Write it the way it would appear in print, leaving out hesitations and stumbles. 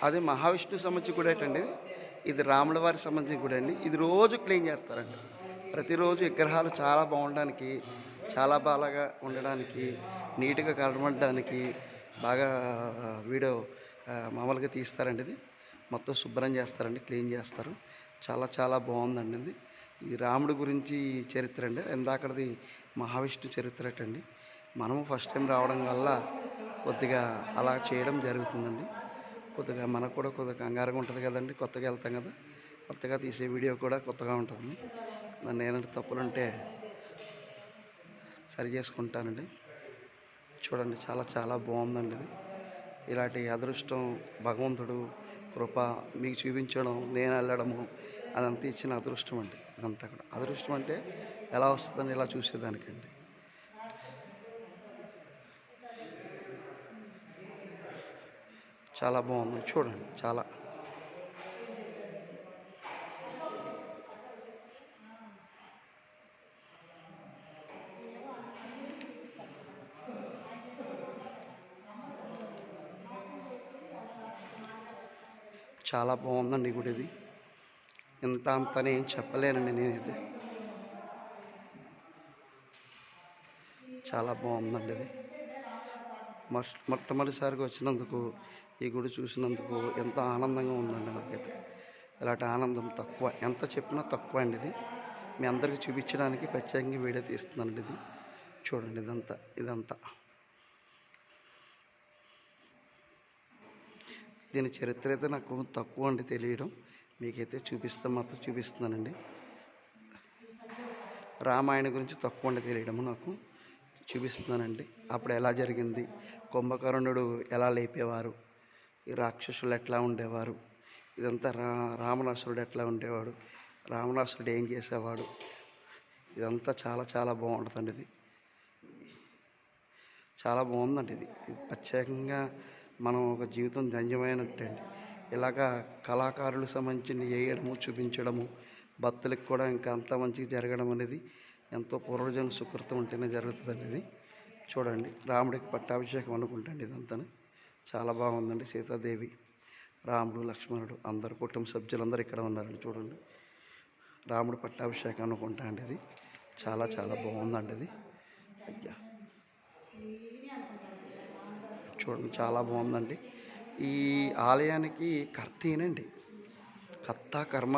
అది మహావిష్ణువు సంబంధించిన గుడి ఏంటండి. ఇది రాముల వారికి సంబంధించిన గుడి అండి. ఇది రోజు క్లీన్ చేస్తారండి. ప్రతిరోజు విగ్రహాలు చాలా బాగుండడానికి, చాలా బాగా ఉండడానికి, నీట్గా కనబడడానికి బాగా వీడియో మామూలుగా తీస్తారండి. ఇది మొత్తం శుభ్రం చేస్తారండి, క్లీన్ చేస్తారు. చాలా చాలా బాగుందండి ఇది. ఇది రాముడి గురించి చరిత్ర అండి. ఇందాకది మహావిష్ణు చరిత్ర అండి. మనము ఫస్ట్ టైం రావడం వల్ల కొద్దిగా అలా చేయడం జరుగుతుందండి. కొద్దిగా మనకు కూడా కొద్దిగా కంగారుగా ఉంటుంది కదండి, కొత్తగా వెళ్తాం కదా. కొత్తగా తీసే వీడియో కూడా కొత్తగా ఉంటుంది. నన్ను ఏమైనా తప్పులుంటే సరి చేసుకుంటానండి. చూడండి, చాలా చాలా బాగుందండి ఇది. ఇలాంటి అదృష్టం భగవంతుడు కృప మీకు చూపించడం, నేను వెళ్ళడము, అదంతా ఇచ్చిన అదృష్టం అండి. ఇదంతా కూడా అదృష్టం అంటే ఎలా వస్తుందని ఇలా చూసేదానికండి. చాలా బాగుంది చూడండి. చాలా చాలా బాగుందండి గుడి ఇది. ఇంత అంతని ఏం చెప్పలేనండి నేనైతే. చాలా బాగుందండి ఇది. మొట్టమొదటిసారిగా వచ్చినందుకు, ఈ గుడి చూసినందుకు ఎంతో ఆనందంగా ఉందండి నాకైతే. ఇలాంటి ఆనందం తక్కువ, ఎంత చెప్పినా తక్కువ అండి ఇది. మీ అందరికీ చూపించడానికి ప్రత్యేకంగా వీడియో తీస్తున్నానండి ఇది. చూడండి, ఇదంతా దీని చరిత్ర అయితే నాకు తక్కువ అండి తెలియడం. మీకైతే మాత్రం చూపిస్తున్నానండి. రామాయణ గురించి తక్కువ అండి తెలియడము నాకు. చూపిస్తున్నానండి. అప్పుడు ఎలా జరిగింది, కుంభకర్ణుడు ఎలా లేపేవారు, ఈ రాక్షసులు ఎట్లా ఉండేవారు, ఇదంతా రావణాసురుడు ఎట్లా ఉండేవాడు, రావణాసురుడు ఏం చేసేవాడు, ఇదంతా చాలా చాలా బాగుంటుందండి. ఇది చాలా బాగుందండి. ఇది ప్రత్యేకంగా మనం ఒక జీవితం ధన్యమైనట్టండి. ఇలాగా కళాకారులకు సంబంధించిన వేయడము, చూపించడము, భక్తులకు కూడా ఇంకా అంత మంచిగా జరగడం అనేది ఎంతో పూర్వజన్మ సుకృతం ఉంటేనే జరుగుతుందండి. ఇది చూడండి, రాముడికి పట్టాభిషేకం అనుకుంటండి ఇదంతా. చాలా బాగుందండి. సీతాదేవి, రాముడు, లక్ష్మణుడు అందరు కుటుంబ సభ్యులందరూ ఇక్కడ ఉన్నారండి. చూడండి, రాముడు పట్టాభిషేకం అనుకుంటా అండి. ఇది చాలా చాలా బాగుందండి. ఇది అయ్యా చూడండి, చాలా బాగుందండి. ఈ ఆలయానికి కర్త ఈయనండి. కర్త కర్మ